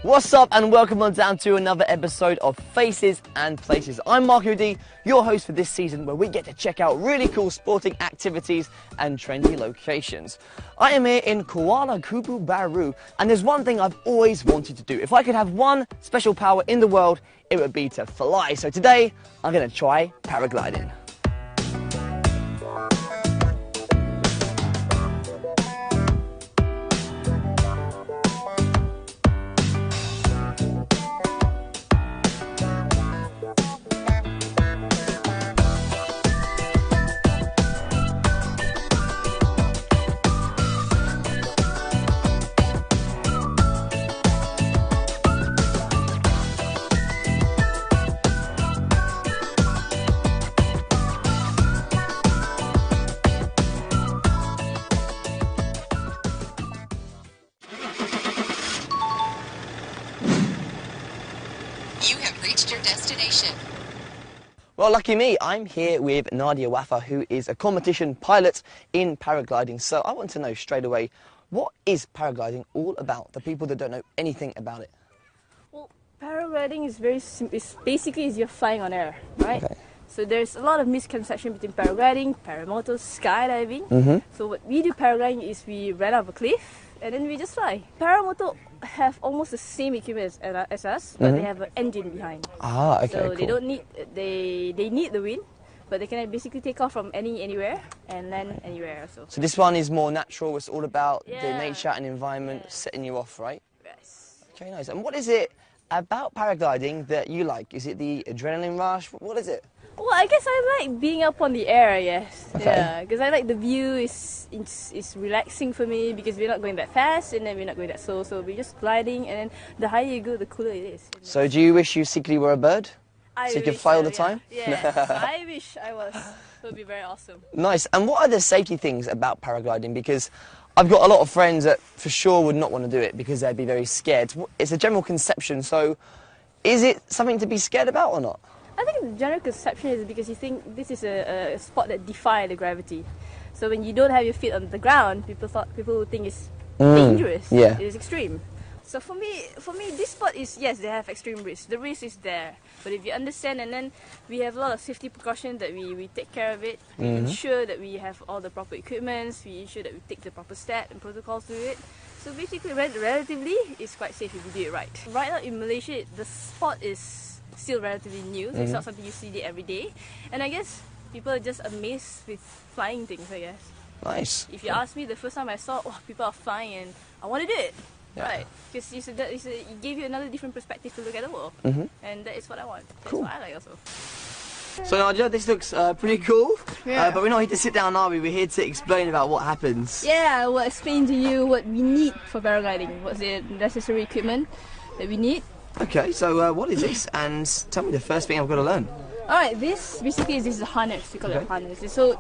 What's up and welcome on down to another episode of Faces and Places. I'm Marco D, your host for this season, where we get to check out really cool sporting activities and trendy locations. I am here in Kuala Kubu Bahru, and there's one thing I've always wanted to do. If I could have one special power in the world, it would be to fly. So today, I'm going to try paragliding. You have reached your destination. Well, lucky me, I'm here with NADIAH WAFA, who is a competition pilot in paragliding. So I want to know straight away, what is paragliding all about, the people that don't know anything about it? Well, paragliding is very simple. Basically you're flying on air, right? Okay. So there's a lot of misconception between paragliding, paramotor, skydiving. So what we do paragliding is we run off a cliff and then we just fly. Paramotor have almost the same equipment as us, but they have an engine behind. Ah, okay, So cool. they don't need they need the wind, but they can basically take off from anywhere and land anywhere also. So this one is more natural, it's all about the Yeah. nature and environment Yeah. setting you off, right? Yes. Okay, nice. And what is it about paragliding that you like? Is it the adrenaline rush? What is it? Well, I guess I like being up on the air, yes. Okay. Yeah, because I like the view. It's relaxing for me because we're not going that fast and then we're not going that slow. So we're just gliding, and then the higher you go, the cooler it is. So do you wish you secretly were a bird? I So you could wish fly all so, the time? Yeah. Yes, I wish I was. It would be very awesome. Nice. And what are the safety things about paragliding? Because I've got a lot of friends that for sure would not want to do it because they'd be very scared. It's a general conception, so is it something to be scared about or not? I think the general conception is because you think this is a sport that defies the gravity. So when you don't have your feet on the ground, people would think it's dangerous. yeah. It is extreme. So for me, this sport is, yes, they have extreme risk. The risk is there, but if you understand, and then we have a lot of safety precautions that we take care of it. We ensure that we have all the proper equipments. We ensure that we take the proper steps and protocols to it. So basically, relatively, it's quite safe if you do it right. Right now in Malaysia, the sport is still relatively new, so it's not something you see every day. And I guess people are just amazed with flying things, I guess. Nice. If you ask me, the first time I saw, people are flying and I want to do it. Yeah. Right. Because it gave you another different perspective to look at the world. And that is what I want. That's Cool. what I like also. So NADIAH, this looks pretty cool, Yeah. but we're not here to sit down, are we? We're here to explain about what happens. Yeah, I will explain to you what we need for paragliding. What's the necessary equipment that we need. Okay, so what is this? And tell me the first thing I've got to learn. Alright, this is a harness. We call it a harness. So,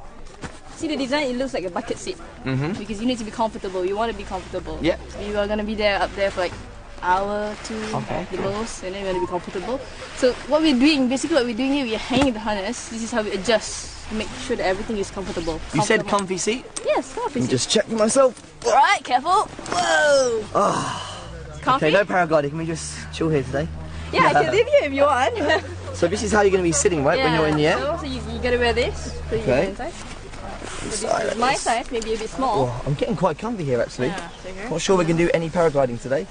see the design? It looks like a bucket seat. Because you need to be comfortable. You want to be comfortable. Yep. You are going to be up there for like hour, two, the most, and then you want to be comfortable. So what we're doing here, we're hanging the harness. This is how we adjust to make sure that everything is comfortable. You said comfy seat? Yes, comfy Let me seat. just check myself. Alright, careful. Whoa! Comfy? Okay, no paragliding. Can we just chill here today? Yeah, I can leave you if you want. So this is how you're going to be sitting, right, when you're in the air? So you gotta wear this. So you go inside. So this is my size, maybe a bit small. Oh, I'm getting quite comfy here, actually. Yeah, okay. Not sure we can do any paragliding today.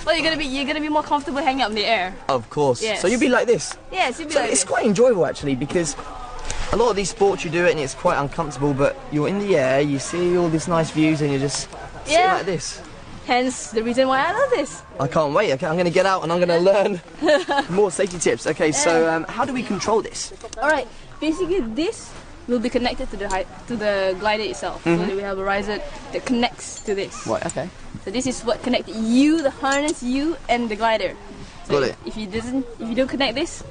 Well, you're gonna be more comfortable hanging out in the air. Of course. Yes. So you'll be like this. Yes, you'll be So like it's this. quite enjoyable, actually, because a lot of these sports you do it and it's quite uncomfortable, but you're in the air, you see all these nice views, and you're just sitting like this. Hence the reason why I love this. I can't wait. Okay, I'm going to get out and I'm going to learn more safety tips. Okay, so how do we control this? Alright, basically this will be connected to the glider itself. So we have a riser that connects to this. Right, okay. So this is what connects you, the harness, you and the glider. So Got it. If you don't connect this,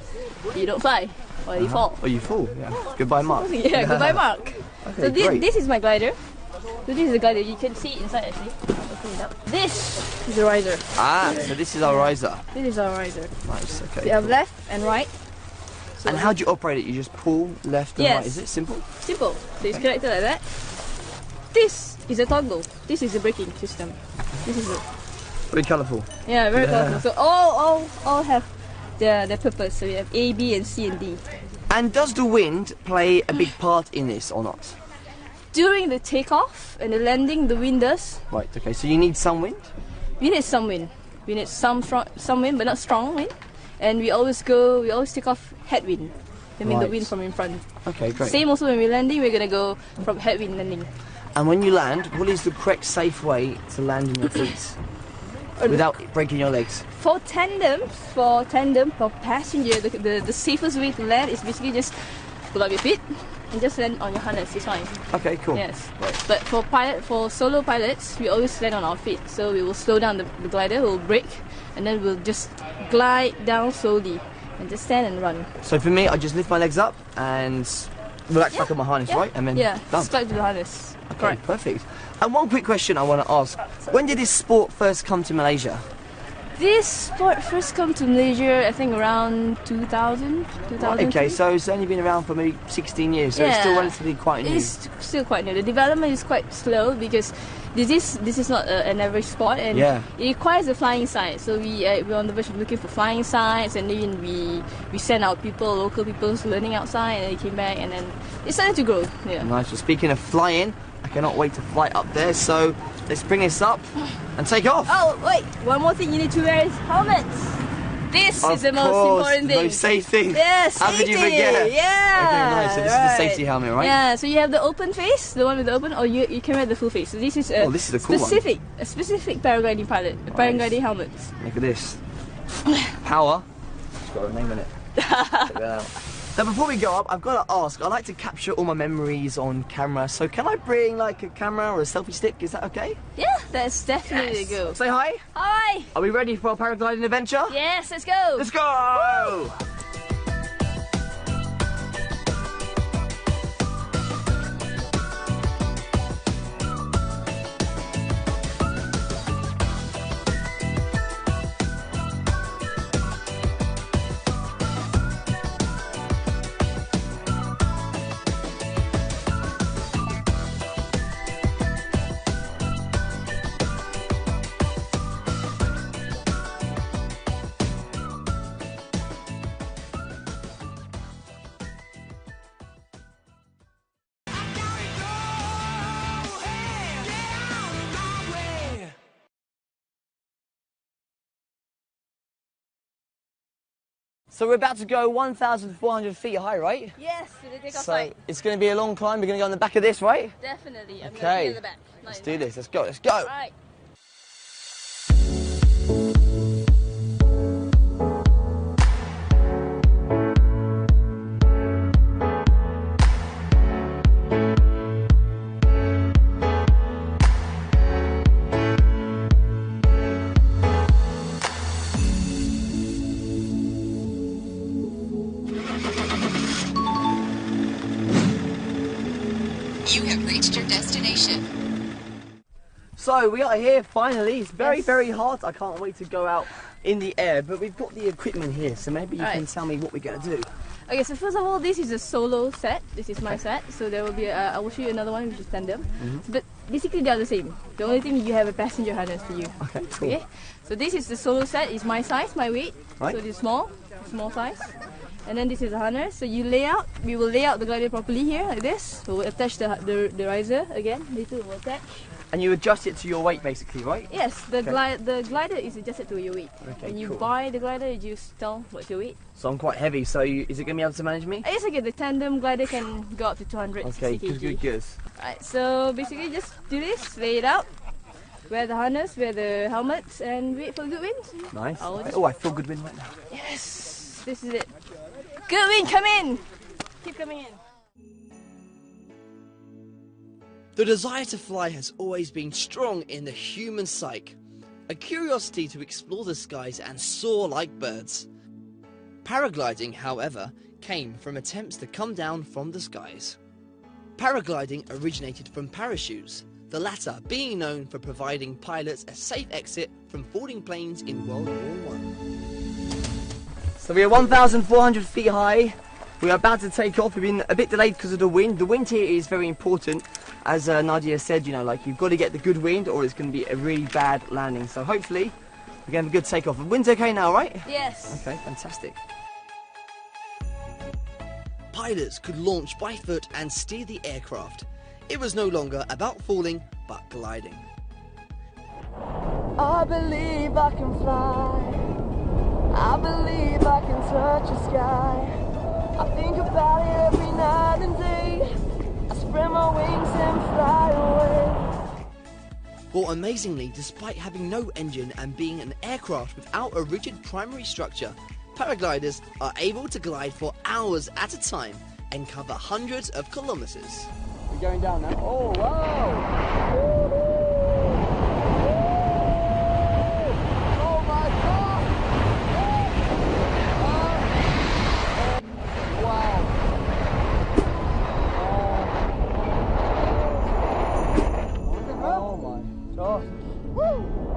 you don't fly. Or you fall. Oh, you fall. Yeah. Goodbye, Mark. Yeah, goodbye Mark. Okay, So great. this is my glider. So this is the glider. You can see it inside actually. Open it up. This is the riser. Ah, so this is our riser. This is our riser. Nice, okay. We have left and right. So And how do you operate it? You just pull left and Yes. right. Is it simple? simple. So it's connected like that. This is a toggle. This is the braking system. This is it. Very colourful. Yeah, very colourful. So all have their purpose. So we have A, B, and C and D. And does the wind play a big part in this or not? During the takeoff and the landing, the wind does. Right. Okay. So you need some wind. We need some wind. We need some wind, but not strong wind. And we always take off headwind. I mean the wind from in front. Okay, great. Same also when we're landing, we're gonna go from headwind landing. And when you land, what is the correct safe way to land on your feet without breaking your legs? For tandem, for passenger, the safest way to land is basically just pull up your feet and just land on your harness. It's fine. Okay, cool. Yes. But for solo pilots, we always land on our feet. So we will slow down the glider, we'll brake, and then we'll just glide down slowly and just stand and run. So for me, I just lift my legs up and relax back on my harness, right? And then done. Straight to the harness. Okay, Correct. perfect. And one quick question I want to ask. When did this sport first come to Malaysia? This sport first come to Malaysia, I think around 2000. Okay, so it's only been around for maybe 16 years, so it's still relatively quite new. It's still quite new. The development is quite slow because this is not an average sport, and it requires a flying side. So we're on the verge of looking for flying sides, and then we send out local people learning outside, and they came back, and then it started to grow. Yeah. Nice. Well, speaking of flying, I cannot wait to fly up there. So let's bring this up and take off. Oh wait, one more thing you need to wear is helmets. This is the most important thing. The most safe thing. Yeah, How could you forget? Yeah. Okay, nice. So this is the safety helmet, right? Yeah. So you have the open face, the one with the open, or you can wear the full face. So this is a this is a cool specific paragliding pilot, paragliding helmet. Look at this. Power. It's got a name on it. Check that out. Now before we go up, I've got to ask, I like to capture all my memories on camera, so can I bring like a camera or a selfie stick? Is that okay? Yeah, that's definitely good. Say hi. Hi. Are we ready for our paragliding adventure? Yes, let's go. Let's go! Woo! So we're about to go 1,400 feet high, right? Yes, to the takeoff So site. it's going to be a long climb. We're going to go on the back of this, right? Definitely. I'm going to be in the back. Let's do this. Let's go. Let's go. Right. You have reached your destination. So we are here finally. It's very hot. I can't wait to go out in the air, but we've got the equipment here, so maybe you can tell me what we're going to do. Okay, so first of all, this is a solo set. This is my set. So there will be I will show you another one which is tandem. But basically they are the same. The only thing you have a passenger harness for you. Okay, cool. Okay? So this is the solo set. It's my size, my weight. Right. So it is small size. And then this is the harness. So we will lay out the glider properly here like this. So we'll attach the riser again. These two will attach. And you adjust it to your weight basically, right? Yes, the glider is adjusted to your weight. Okay, when you cool. buy the glider, you just tell what's your weight. So I'm quite heavy, so is it going to be able to manage me? It's okay, the tandem glider can go up to 200 Okay, kg. good. Right, so basically just do this, lay it out, wear the harness, wear the helmets, and wait for good wind. Nice. Just... Oh, I feel good wind right now. Yes, this is it. Good wind, come in! Keep coming in. The desire to fly has always been strong in the human psyche, a curiosity to explore the skies and soar like birds. Paragliding, however, came from attempts to come down from the skies. Paragliding originated from parachutes, the latter being known for providing pilots a safe exit from falling planes in World War I. So we are 1,400 feet high. We are about to take off. We've been a bit delayed because of the wind. The wind here is very important. As NADIAH said, you know, like you've got to get the good wind or it's going to be a really bad landing. So hopefully We're going to have a good takeoff. The wind's okay now, right? Yes. Okay, fantastic. Pilots could launch by foot and steer the aircraft. It was no longer about falling, but gliding. I believe I can fly. I believe I can touch the sky. I think about it every night and day. I spread my wings and fly away. Well, amazingly, despite having no engine and being an aircraft without a rigid primary structure, paragliders are able to glide for hours at a time and cover hundreds of kilometers. We're going down now. Oh, wow!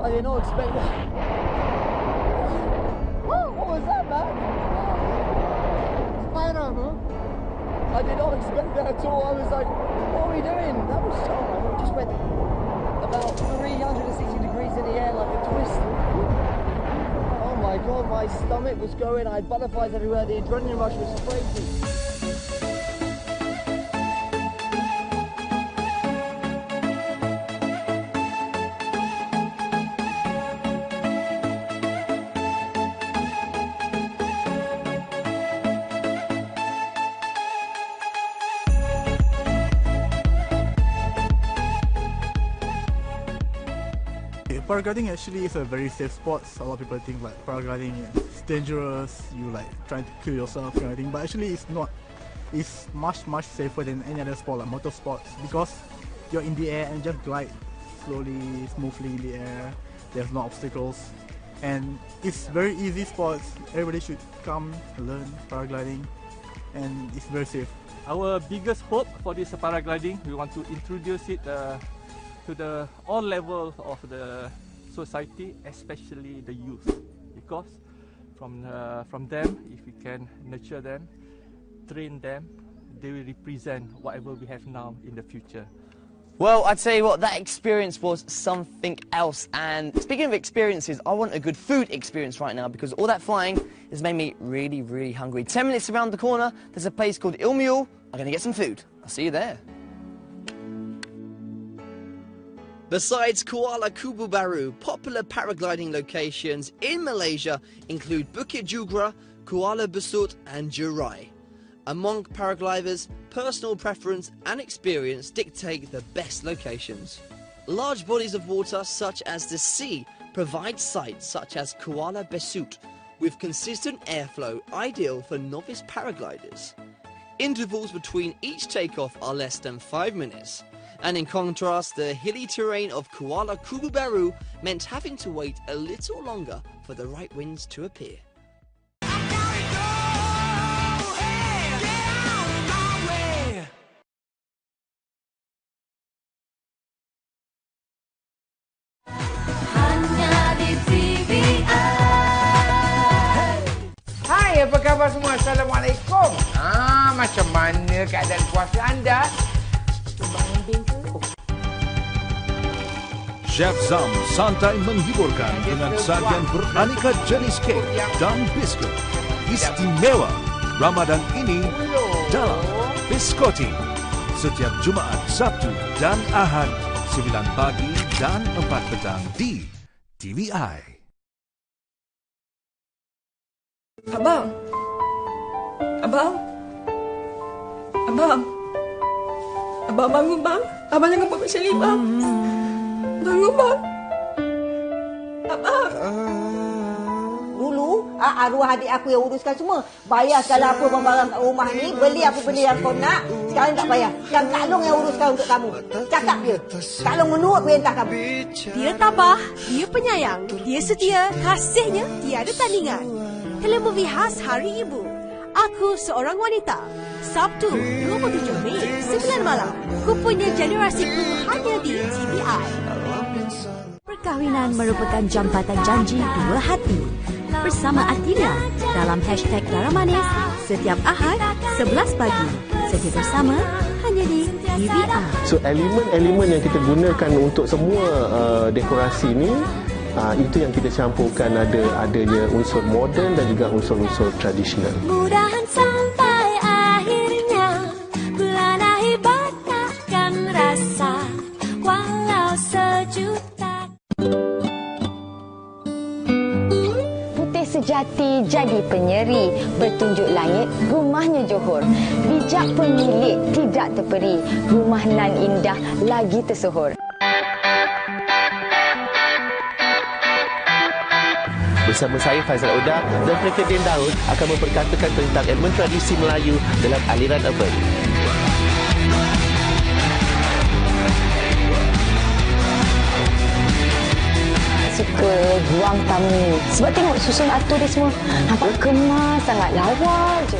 I did not expect that. What was that, man? Spider, bro. I did not expect that at all. I was like, what are we doing? That was so much. We just went about 360 degrees in the air like a twist. Oh my god, my stomach was going. I had butterflies everywhere. The adrenaline rush was crazy. Paragliding actually is a very safe sport. A lot of people think like paragliding is dangerous, you like trying to kill yourself kind of thing, but actually it's not. It's much safer than any other sport like motorsports, because you're in the air and just glide slowly, smoothly in the air. There's no obstacles and it's very easy sports. Everybody should come learn paragliding and it's very safe. Our biggest hope for this paragliding, we want to introduce it to the all levels of the society, especially the youth, because from them, if we can nurture them, train them, they will represent whatever we have now in the future. Well, I tell you what, that experience was something else. And speaking of experiences, I want a good food experience right now, because all that flying has made me really, really hungry. 10 minutes around the corner, there's a place called Il Mule. I'm going to get some food. I'll see you there. Besides Kuala Kubu Bahru, popular paragliding locations in Malaysia include Bukit Jugra, Kuala Besut and Jurai. Among paragliders, personal preference and experience dictate the best locations. Large bodies of water such as the sea provide sites such as Kuala Besut with consistent airflow, ideal for novice paragliders. Intervals between each takeoff are less than 5 minutes. And in contrast, the hilly terrain of Kuala Kubu Bahru meant having to wait a little longer for the right winds to appear. Hai, apa khabar semua? Assalamualaikum. Macam mana keadaan puasa anda? Chef Zam santai menghiburkan dengan sajian beraneka jenis kek dan biskuit istimewa Ramadan ini dalam Biskoti. Setiap Jumaat, Sabtu dan Ahad 9 pagi dan 4 petang di TVI. Abang. Abang bangun bang. Abang jangan buat macam ni bang. Bangun bang. Abang. Dulu arwah adik aku yang uruskan semua. Bayar segala apa barang kat rumah ni. Beli apa benda yang kau nak. Sekarang tak payah. Yang Kak Long yang uruskan untuk kamu. Cakap dia. Kak Long menurut perintah kamu. Dia tabah, dia penyayang, dia setia, kasihnya tiada tandingan. Telemovie khas Hari Ibu. Aku Seorang Wanita. Sabtu 27 Mei 9 malam. Kupunya generasiku hanya di TVI. Perkahwinan merupakan jambatan janji dua hati. Bersama Atilia dalam #Darah Manis setiap Ahad 11 pagi. Setia bersama hanya di TVI. So elemen-elemen yang kita gunakan untuk semua dekorasi ni Itu yang kita campurkan, adanya unsur moden dan juga unsur-unsur tradisional. Mudahan sampai akhirnya bulan akhir takkan rasa walau sejuta. Putih sejati jadi penyeri, bertunjuk langit rumahnya Johor. Bijak pemilik tidak terperi, rumah nan indah lagi tersohor. Bersama saya Faizal Oda dan Penekan Din Daud akan memperkatakan tentang elemen tradisi Melayu dalam aliran urban. Suka buang tamu. Sebab tengok susun atur dia semua. Nampak kemas, sangat lawa je.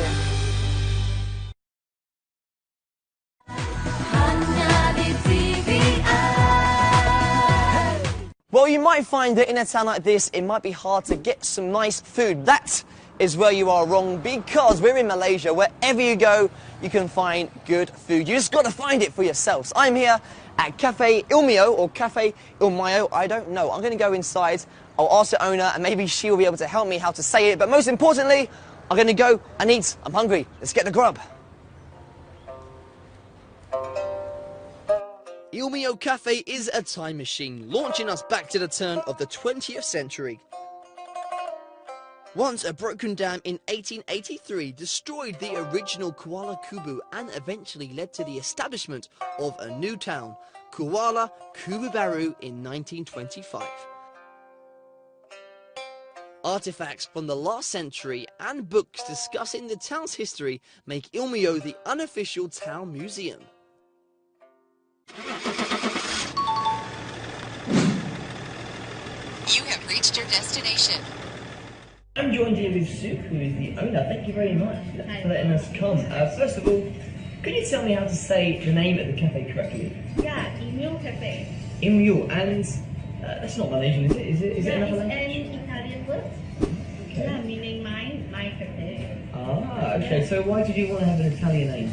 Well, you might find that in a town like this, it might be hard to get some nice food. That is where you are wrong, because we're in Malaysia. Wherever you go, you can find good food. You just got to find it for yourselves. I'm here at Cafe Ilmio, or Cafe Ilmayo, I don't know. I'm going to go inside, I'll ask the owner, and maybe she will be able to help me how to say it. But most importantly, I'm going to go and eat. I'm hungry. Let's get the grub. Ilmio Cafe is a time machine, launching us back to the turn of the 20th century. Once a broken dam in 1883 destroyed the original Kuala Kubu and eventually led to the establishment of a new town, Kuala Kubu Bahru, in 1925. Artifacts from the last century and books discussing the town's history make Ilmio the unofficial town museum. You have reached your destination. I'm joined here with Sue, who is the owner. Thank you very much for letting us come. First of all, could you tell me how to say the name of the cafe correctly? Yeah, Ilmio Cafe. Ilmio, and that's not Malaysian, is it? Is it another language? It's an Italian word. Okay. Yeah, meaning my cafe. Ah, okay. So why did you want to have an Italian name?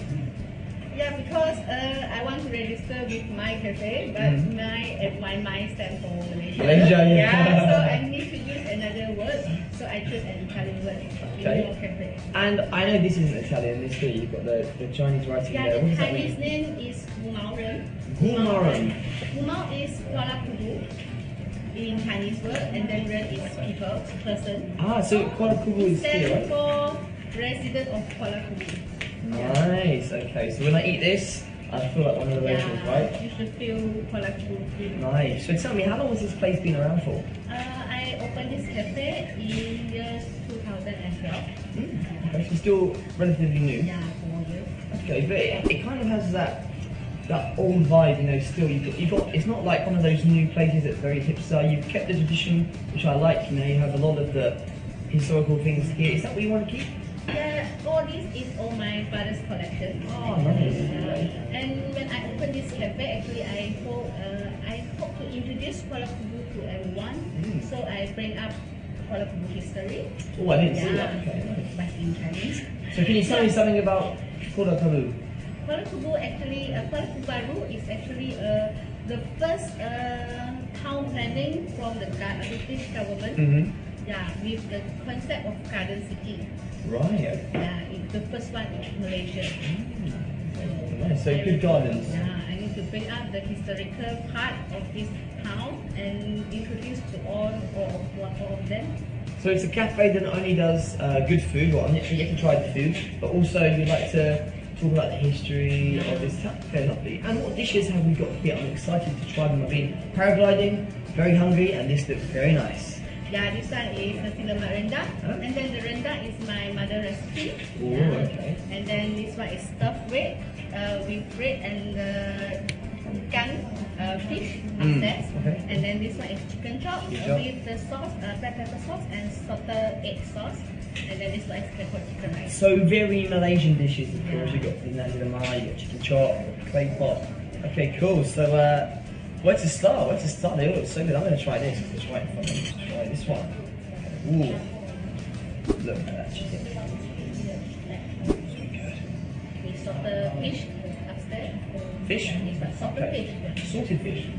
Yeah, because I want to register with my cafe, but my mind stands for Malaysia. Malaysia, yeah. Yeah, so I need to use another word, so I chose an Italian word. Okay. Ilmio Cafe. And I know this isn't Italian, this here, you've got the Chinese writing Yeah, there. What the does that Chinese mean? name is Gumaoren. Gumaoren. Gumao is Kuala Kubu in Chinese word, and then Ren is people, person. Ah, so Kuala Kubu is here, Stand right? for resident of Kuala Kubu. Nice, okay. So when I eat this, I feel like one of the locals, right? You should feel Kuala Kubu. Nice. So tell me, how long has this place been around for? I opened this cafe in years 2012. Okay, so still relatively new. Yeah, 4 years. Okay, but it kind of has that old vibe, you know. Still, you've got. It's not like one of those new places that's very hipster. You've kept the tradition, which I like. You know, you have a lot of the historical things here. Is that what you want to keep? Yeah, all this is all my father's collection. Oh, nice. And when I opened this cafe, actually I hope to introduce Kuala Kubu to everyone. So I bring up Kuala Kubu history. Oh, I didn't see that. Okay, nice. But in Chinese. So can you tell me something about Kuala Kubu? Kuala Kubu actually, Kuala Kubu Bahru is actually the first town planning from the British government. Yeah, with the concept of garden city. Right. Yeah, it's the first one in Malaysia. Nice. So good gardens. Yeah, I need to bring up the historical part of this town and introduce to all of them. So it's a cafe that not only does good food, well, I'm actually yet to try the food, but also you'd like to talk about the history of this town. Okay, lovely. And what dishes have we got here? I'm excited to try them. I've been paragliding, very hungry, and this looks very nice. Yeah, this one is nasi lemak rendang, and then the rendang is my mother recipe. Oh, okay. And then this one is stuffed bread with bread and ikan fish upstairs. Okay. And then this one is chicken chop with the sauce, black pepper sauce and salted egg sauce. And then this one is claypot chicken rice. So very Malaysian dishes, of course. You've got the nasi lemak, you've got chicken chop, clay pot. Okay, cool. So where to start? Where to start? They all look so good. I'm going to try this. It's right in front of me. Let's try this one. Ooh. Look at that chicken. We salted fish upstairs. Fish? Yes, salted fish. Salted fish.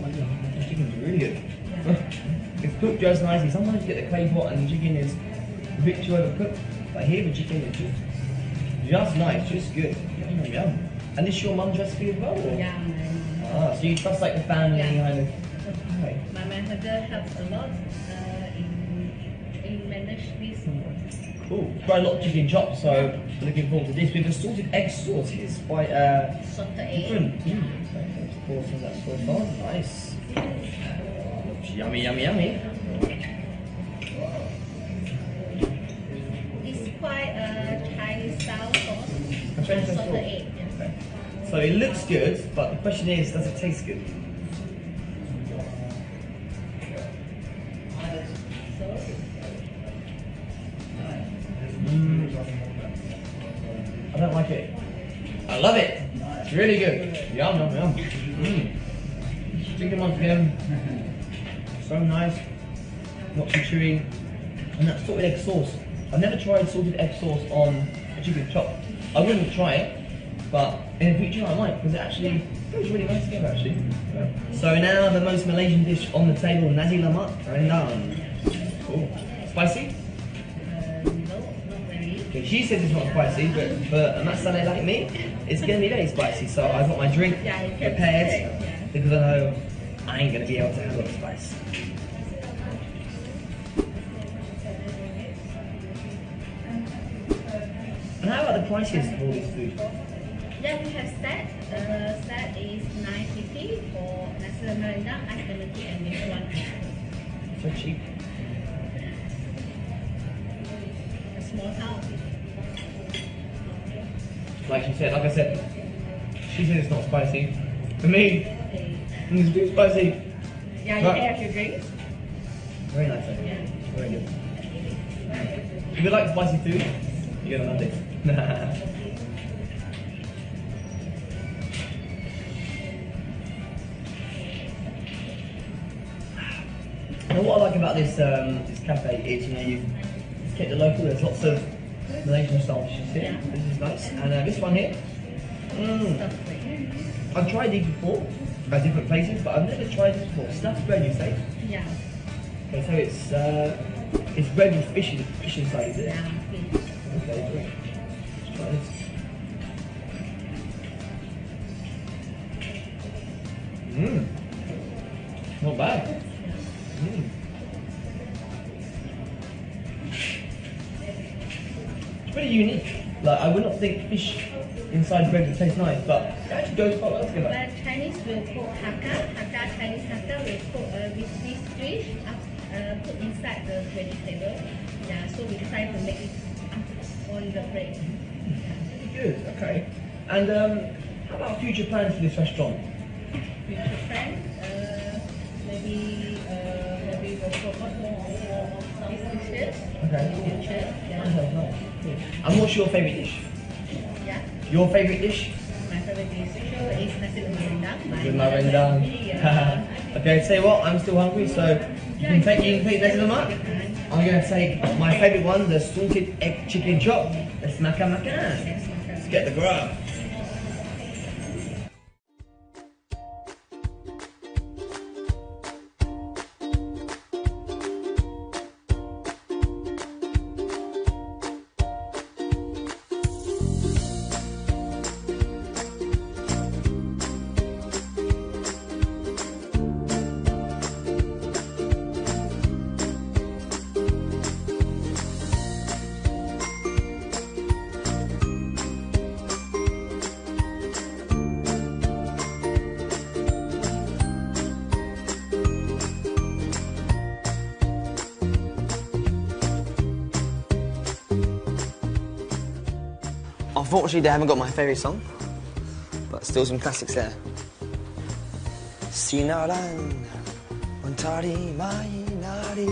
my god, the chicken's really good. It's cooked just nicely. Sometimes you get the clay pot and the chicken is a bit too overcooked, but here the chicken is just nice, just good. Yum, yum, yum. And this your mum's recipe as well? Or? Yeah, Ah, so you trust like the family kind of. my mother helps a lot in manage this. Cool. Quite a lot of chicken chops, so looking forward to this with the salted egg sauce. It's quite Salted egg. different. Thanks for pouring that sauce on. Nice. Looks yummy, yummy, yummy. It's quite a Chinese style sauce. Chinese style Salted sauce. egg. Okay. So it looks good, but the question is, does it taste good? I don't like it. I love it. It's really good. Yum, yum, yum. Chicken once again. So nice. Not too chewy. And that salted egg sauce. I've never tried salted egg sauce on a chicken chop. I wouldn't try it, but in the future I might, because it actually goes really nice together actually. So now the most Malaysian dish on the table, nasi lemak rendang. Cool. Spicy? Okay, she says it's not spicy, but for a masala like me, it's going to be very spicy. So I've got my drink prepared, because I know I ain't going to be able to handle the spice. And how about the prices for all this food? Yeah, we have set. Set is 950 for nasi lemak rendang, ice lemon tea, and this one. So cheap. A small house. Like I said, she said it's not spicy. For me, it's too spicy. Yeah, you can have your drinks. Very nice. Yeah. Very good. If you like spicy food, you're gonna love it. And what I like about this this cafe is, you know, you've kept it local. There's lots of Malaysian style dishes here. This is nice. And this one here, I've tried these before at different places, but I've never tried this before. Stuffed bread, you say? Yeah. Okay, so it's bread with fish inside, is it? Yeah. Okay, great. Let's try this. Not bad. It's pretty unique. Like, I would not think fish inside bread would taste nice, but it actually goes quite well together. But Chinese will cook hakka, Chinese hakka will cook with this fish, put inside the vegetable. Yeah, so we try to make it on the bread. Good, okay. And how about future plans for this restaurant? Future plans, maybe we'll focus more on these dishes. Okay. Future, yeah. Okay, nice. Cool. And what's your favourite dish? Yeah. Your favourite dish? My favourite dish is nasi lemak rendang. Lemak rendang. Okay, say what? I'm still hungry, so you can take nasi lemak. I'm gonna take my favourite one, the salted egg chicken chop. Let's makan. Let's get the grub. Unfortunately, they haven't got my favourite song, but still some classics there. Sinaran, Montari, Mainari.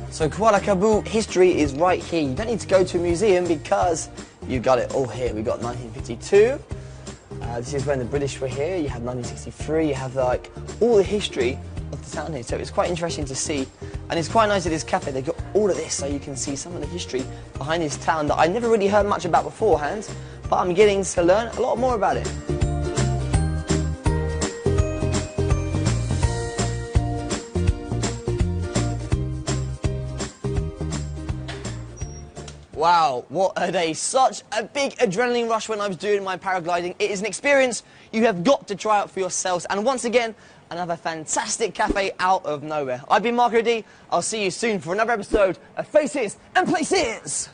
So Kuala Kubu history is right here. You don't need to go to a museum because you got it all here. We got 1952. This is when the British were here. You have 1963. You have like all the history of the town here. So it's quite interesting to see. And it's quite nice at this cafe, they've got all of this, so you can see some of the history behind this town that I never really heard much about beforehand, but I'm getting to learn a lot more about it. Wow, what a day. Such a big adrenaline rush when I was doing my paragliding. It is an experience you have got to try out for yourselves. And once again, another fantastic cafe out of nowhere. I've been Marco D. I'll see you soon for another episode of Faces and Places.